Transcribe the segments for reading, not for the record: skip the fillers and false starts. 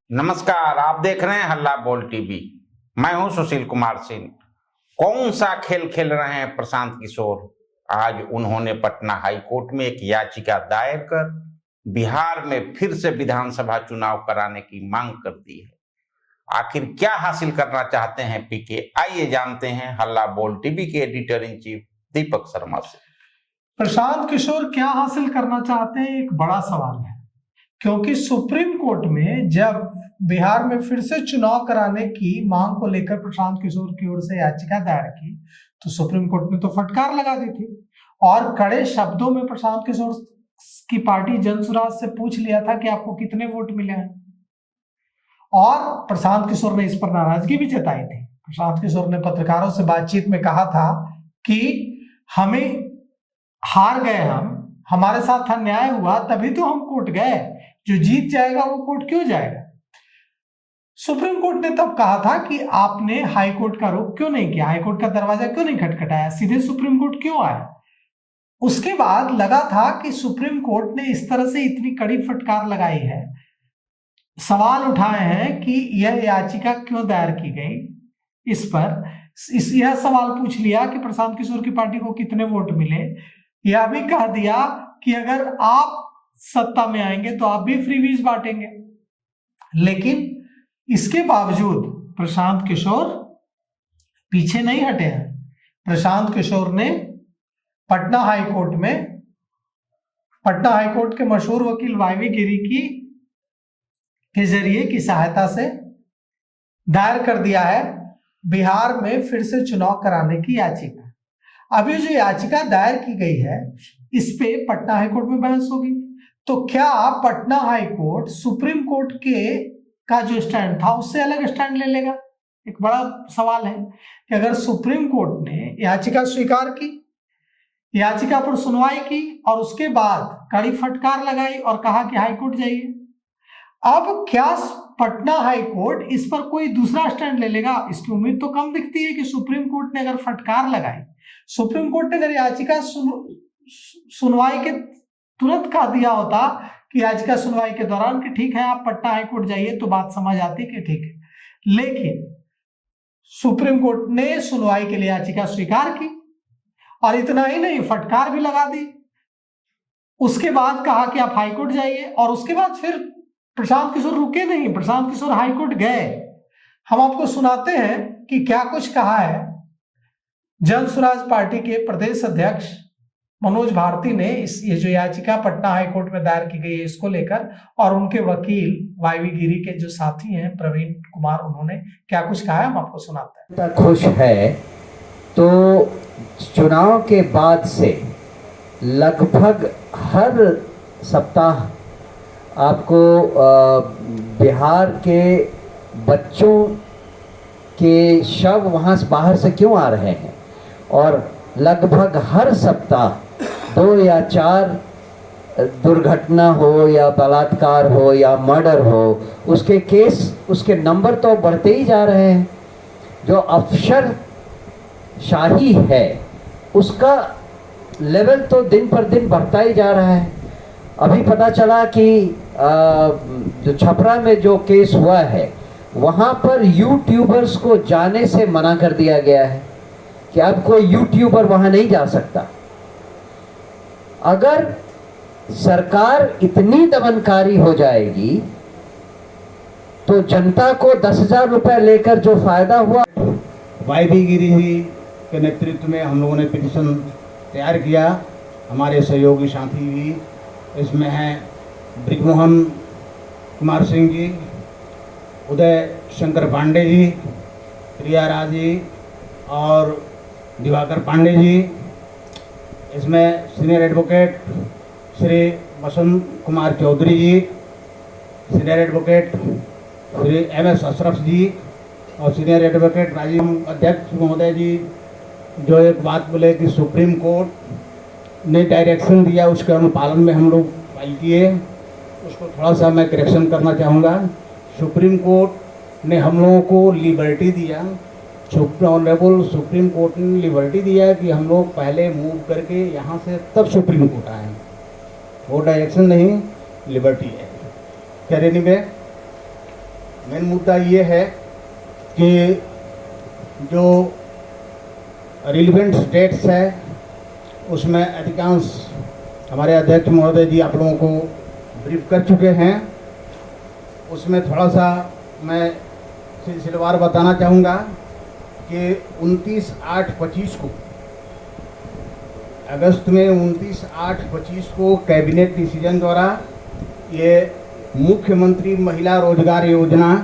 नमस्कार, आप देख रहे हैं हल्ला बोल टीवी। मैं हूं सुशील कुमार सिंह। कौन सा खेल खेल रहे हैं प्रशांत किशोर? आज उन्होंने पटना हाई कोर्ट में एक याचिका दायर कर बिहार में फिर से विधानसभा चुनाव कराने की मांग कर दी है। आखिर क्या हासिल करना चाहते हैं पीके? आइए जानते हैं हल्ला बोल टीवी के editor in chief Deepak Sharma से। प्रशांत किशोर क्या हासिल करना चाहते हैं, एक बड़ा सवाल है, क्योंकि सुप्रीम कोर्ट में जब बिहार में फिर से चुनाव कराने की मांग को लेकर प्रशांत किशोर की ओर से याचिका दायर की तो सुप्रीम कोर्ट ने तो फटकार लगा दी थी और कड़े शब्दों में प्रशांत किशोर की पार्टी जनसुराज से पूछ लिया था कि आपको कितने वोट मिले हैं, और प्रशांत किशोर ने इस पर नाराजगी भी जताई थी। प्रशांत किशोर ने पत्रकारों से बातचीत में कहा था कि हमें हार गए, हमारे साथ अन्याय हुआ तभी तो हम कोर्ट गए, जो जीत जाएगा वो कोर्ट क्यों जाएगा। सुप्रीम कोर्ट ने तब कहा था कि आपने हाई कोर्ट का रुख क्यों नहीं किया, हाई कोर्ट का दरवाजा क्यों नहीं खटखटाया, सीधे सुप्रीम कोर्ट क्यों आए। उसके बाद लगा था कि सुप्रीम कोर्ट ने इस तरह से इतनी कड़ी फटकार लगाई है, सवाल उठाए हैं कि यह याचिका क्यों दायर की गई। इस पर यह सवाल पूछ लिया कि प्रशांत किशोर की पार्टी को कितने वोट मिले। यह भी कह दिया कि अगर आप सत्ता में आएंगे तो आप भी फ्रीबीज बांटेंगे। लेकिन इसके बावजूद प्रशांत किशोर पीछे नहीं हटे हैं। प्रशांत किशोर ने पटना हाई कोर्ट के मशहूर वकील वाईवी गिरी के जरिए की सहायता से दायर कर दिया है बिहार में फिर से चुनाव कराने की याचिका। अभी जो याचिका दायर की गई है इस पे पटना हाई कोर्ट में बहस होगी। तो क्या Patna high court supreme court का जो स्टैंड था उससे अलग स्टैंड ले लेगा? एक बड़ा सवाल है कि अगर सुप्रीम कोर्ट ने याचिका स्वीकार की, याचिका पर सुनवाई की और उसके बाद कड़ी फटकार लगाई और कहा कि हाई कोर्ट जाइए, अब क्या पटना हाई कोर्ट इस पर कोई दूसरा स्टैंड ले लेगा? इसकी उम्मीद तो कम दिखती है कि सुप्रीम कोर्ट ने अगर फटकार लगाई, सुप्रीम कोर्ट ने अगर याचिका सुनवाई के तुरंत कह दिया होता कि याचिका सुनवाई के दौरान कि ठीक है आप पटना हाई कोर्ट जाइए, तो बात समझ आती कि ठीक है। लेकिन सुप्रीम कोर्ट ने सुनवाई के लिए याचिका स्वीकार की और इतना ही नहीं, फटकार भी लगा दी। उसके बाद कहा कि आप हाई कोर्ट जाइए और उसके बाद फिर प्रशांत किशोर रुके नहीं, प्रशांत किशोर हाई कोर्ट गए। हम आपको सुनाते हैं कि क्या कुछ कहा है जनसुराज पार्टी के प्रदेश अध्यक्ष मनोज भारती ने ये जो याचिका पटना हाई कोर्ट में दायर की गई है इसको लेकर, और उनके वकील वाईवी गिरी के जो साथी हैं प्रवीण कुमार, उन्होंने क्या कुछ कहा है हम आपको सुनाते हैं। खुश है तो चुनाव के बाद से लगभग हर सप्ताह आपको बिहार के बच्चों के शव वहाँ से बाहर से क्यों आ रहे हैं, और लगभग हर सप्ताह 2 या 4 दुर्घटना हो या बलात्कार हो या मर्डर हो, उसके केस, उसके नंबर तो बढ़ते ही जा रहे हैं। जो अफसर शाही है उसका लेवल तो दिन पर दिन बढ़ता ही जा रहा है। अभी पता चला कि जो छपरा में जो केस हुआ है वहाँ पर यूट्यूबर्स को जाने से मना कर दिया गया है कि अब कोई यूट्यूबर वहाँ नहीं जा सकता। अगर सरकार इतनी दमनकारी हो जाएगी तो जनता को 10,000 रुपये लेकर जो फायदा हुआ। वाईवी गिरी के नेतृत्व में हम लोगों ने पिटीशन तैयार किया, हमारे सहयोगी साथी भी इसमें हैं ब्रिजमोहन कुमार सिंह जी, उदय शंकर पांडे जी, प्रिया राज जी और दिवाकर पांडे जी। इसमें senior advocate Shri Basant Kumar Chaudhary ji, senior advocate Shri MS Ashraf ji और सीनियर एडवोकेट राजीव अध्यक्ष महोदय जी, जो एक बात बोले कि सुप्रीम कोर्ट ने डायरेक्शन दिया उसके अनुपालन में हम लोग फाइल किए, उसको थोड़ा सा मैं करेक्शन करना चाहूँगा। सुप्रीम कोर्ट ने हम लोगों को लिबर्टी दिया, ऑनरेबल सुप्रीम कोर्ट ने लिबर्टी दिया कि हम लोग पहले मूव करके यहाँ से तब सुप्रीम कोर्ट आए। वो डायरेक्शन नहीं, लिबर्टी है। क्या रेनी में मेन मुद्दा ये है कि जो रिलेवेंट स्टेट्स है उसमें अधिकांश हमारे अध्यक्ष महोदय जी आप लोगों को ब्रीफ कर चुके हैं। उसमें थोड़ा सा मैं सिलसिलेवार बताना चाहूँगा कि 29/8/25 को अगस्त में 29/8/25 को कैबिनेट डिसीजन द्वारा ये मुख्यमंत्री महिला रोजगार योजना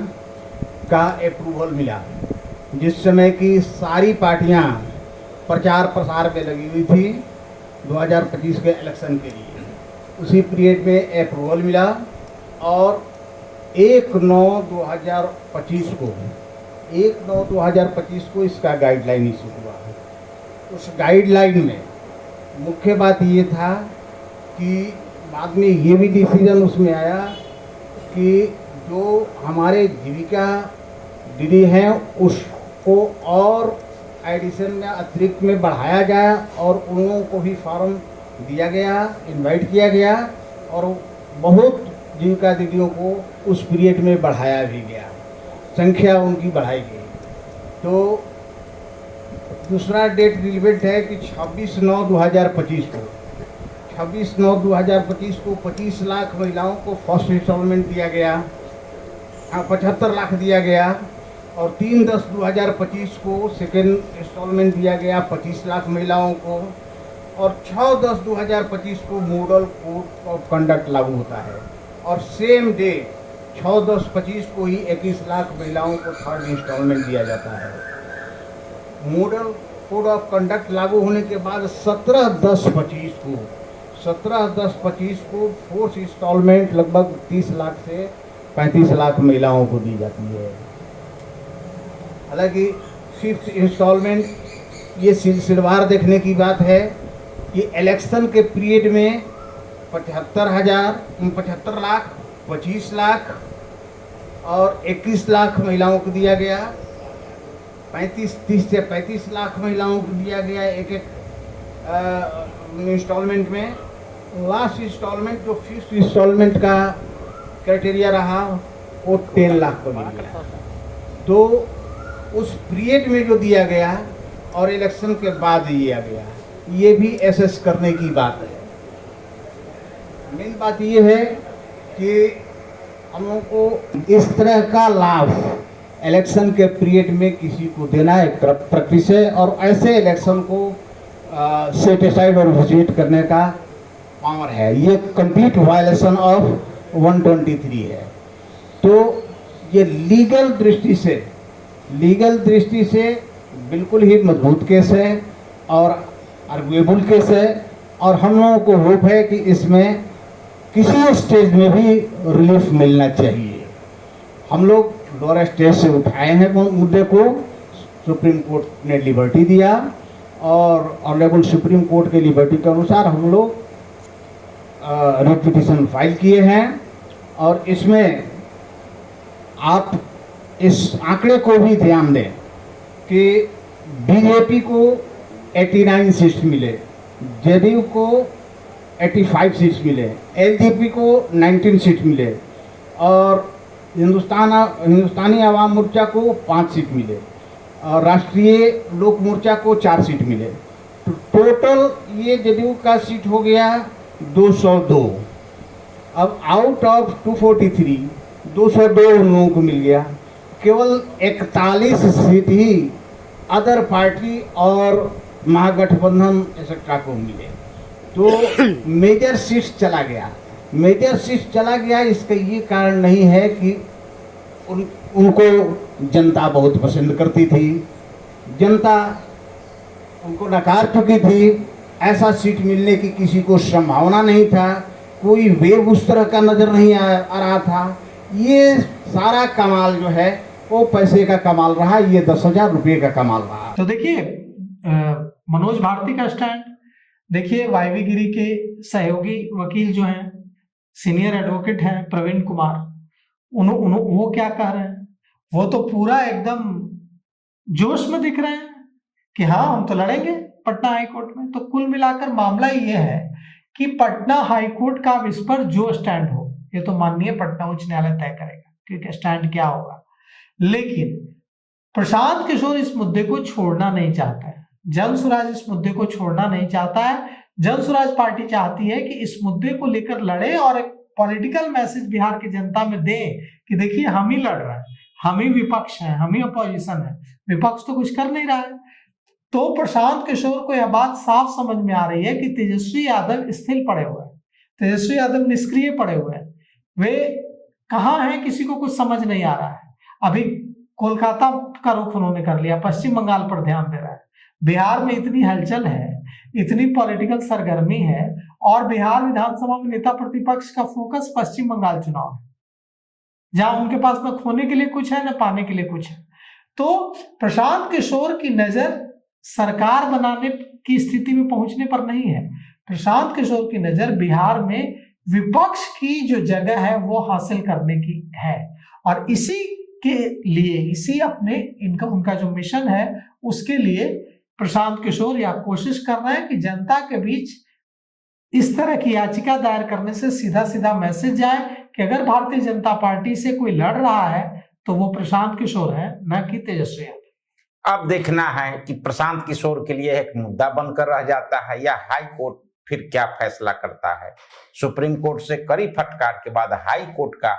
का अप्रूवल मिला, जिस समय की सारी पार्टियां प्रचार प्रसार में लगी हुई थी 2025 के इलेक्शन के लिए। उसी पीरियड में अप्रूवल मिला और 1/9/2025 को इसका गाइडलाइन इशू हुआ। उस गाइडलाइन में मुख्य बात ये था कि बाद में ये भी डिसीजन उसमें आया कि जो हमारे जीविका दीदी हैं उसको और एडिशन में अतिरिक्त में बढ़ाया जाए और उन लोगों को भी फॉर्म दिया गया, इनवाइट किया गया और बहुत जीविका दीदियों को उस पीरियड में बढ़ाया भी गया, संख्या उनकी बढ़ाई गई। तो दूसरा डेट रिलेवेंट है कि 26/9/2025 को 26/9/2025 को 25 लाख महिलाओं को फर्स्ट इंस्टॉलमेंट दिया गया, 75 लाख दिया गया और 3/10/2025 को सेकेंड इंस्टॉलमेंट दिया गया 25 लाख महिलाओं को और 6/10/2025 को मॉडल कोड ऑफ कंडक्ट लागू होता है और सेम डे 6/10/25 को ही 21 लाख महिलाओं को थर्ड इंस्टॉलमेंट दिया जाता है। मॉडल कोड ऑफ कंडक्ट लागू होने के बाद 17/10/25 को फोर्थ इंस्टॉलमेंट लगभग 30 लाख से 35 लाख महिलाओं को दी जाती है। हालांकि फिफ्थ इंस्टॉलमेंट ये सिलसिलेवार देखने की बात है कि इलेक्शन के पीरियड में 75 लाख 25 लाख और 21 लाख महिलाओं को दिया गया, 30 से 35 लाख महिलाओं को दिया गया एक इंस्टॉलमेंट में। लास्ट इंस्टॉलमेंट जो फिफ्थ इंस्टॉलमेंट का क्राइटेरिया रहा वो 10 लाख को मिल गया। तो उस पीरियड में जो दिया गया और इलेक्शन के बाद दिया गया, ये भी एसेस करने की बात है। मेन बात ये है कि हम लोगों को इस तरह का लाभ इलेक्शन के पीरियड में किसी को देना एक प्रैक्टिस है और ऐसे इलेक्शन को सेट असाइड और विजिट करने का पावर है। ये कंप्लीट वायलेशन ऑफ 123 है। तो ये लीगल दृष्टि से बिल्कुल ही मजबूत केस है और आर्गुएबल केस है और हम लोगों को होप है कि इसमें किसी स्टेज में भी रिलीफ मिलना चाहिए। हम लोग लोअर स्टेज से उठाए हैं मुद्दे को, सुप्रीम कोर्ट ने लिबर्टी दिया और ऑनरेबल सुप्रीम कोर्ट के लिबर्टी के अनुसार हम लोग रिपिटिशन फाइल किए हैं और इसमें आप इस आंकड़े को भी ध्यान दें कि बीजेपी को 89 सीट्स मिले, जेडीयू को 85 सीट्स मिले, एलजेपी को 19 सीट मिले और हिंदुस्तानी आवाम मोर्चा को 5 सीट मिले और राष्ट्रीय लोक मोर्चा को 4 सीट मिले। तो टोटल ये जेडीयू का सीट हो गया 202। अब आउट ऑफ 243 202 उन लोगों को मिल गया। केवल 41 सीट ही अदर पार्टी और महागठबंधन एक्सेट्रा को मिले। तो मेजर सीट्स चला गया। इसका ये कारण नहीं है कि उनको जनता बहुत पसंद करती थी, जनता उनको नकार चुकी थी, ऐसा सीट मिलने की किसी को संभावना नहीं था, कोई वेव उस तरह का नज़र नहीं आ रहा था। ये सारा कमाल जो है वो पैसे का कमाल रहा, ये 10,000 रुपये का कमाल रहा। तो देखिए मनोज भारती का स्टैंड देखिए, वाईवी गिरी के सहयोगी वकील जो हैं, सीनियर एडवोकेट हैं प्रवीण कुमार, वो क्या कह रहे हैं? वो तो पूरा एकदम जोश में दिख रहे हैं कि हाँ हम तो लड़ेंगे पटना हाईकोर्ट में। तो कुल मिलाकर मामला ये है कि पटना हाईकोर्ट का इस पर जो स्टैंड हो, ये तो माननीय पटना उच्च न्यायालय तय करेगा कि स्टैंड क्या होगा। लेकिन प्रशांत किशोर इस मुद्दे को छोड़ना नहीं चाहता है, जन स्वराज इस मुद्दे को छोड़ना नहीं चाहता है। जन स्वराज पार्टी चाहती है कि इस मुद्दे को लेकर लड़े और एक पॉलिटिकल मैसेज बिहार की जनता में दें कि देखिए हम ही लड़ रहे हैं, हम ही विपक्ष हैं, हम ही अपोजिशन है, विपक्ष तो कुछ कर नहीं रहा है। तो प्रशांत किशोर को यह बात साफ समझ में आ रही है कि तेजस्वी यादव स्थिर पड़े हुए हैं, तेजस्वी यादव निष्क्रिय पड़े हुए हैं, वे कहाँ हैं किसी को कुछ समझ नहीं आ रहा है। अभी कोलकाता का रुख उन्होंने कर लिया, पश्चिम बंगाल पर ध्यान दे रहा है। बिहार में इतनी हलचल है, इतनी पॉलिटिकल सरगर्मी है और बिहार विधानसभा में नेता प्रतिपक्ष का फोकस पश्चिम बंगाल चुनाव है, जहां उनके पास न खोने के लिए कुछ है न पाने के लिए कुछ है। तो प्रशांत किशोर की नजर सरकार बनाने की स्थिति में पहुंचने पर नहीं है, प्रशांत किशोर की नजर बिहार में विपक्ष की जो जगह है वो हासिल करने की है। और इसी के लिए, इसी अपने इनका उनका जो मिशन है उसके लिए प्रशांत किशोर यह कोशिश कर रहे हैं कि जनता के बीच इस तरह की याचिका दायर करने से सीधा सीधा मैसेज जाए कि अगर भारतीय जनता पार्टी से कोई लड़ रहा है तो वो प्रशांत किशोर है, न कि तेजस्वी यादव। अब देखना है कि प्रशांत किशोर के लिए एक मुद्दा बनकर रह जाता है या हाई कोर्ट फिर क्या फैसला करता है। सुप्रीम कोर्ट से कड़ी फटकार के बाद हाई कोर्ट का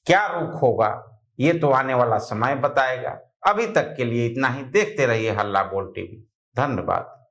क्या रुख होगा ये तो आने वाला समय बताएगा। अभी तक के लिए इतना ही। देखते रहिए हल्ला बोल टीवी। धन्यवाद।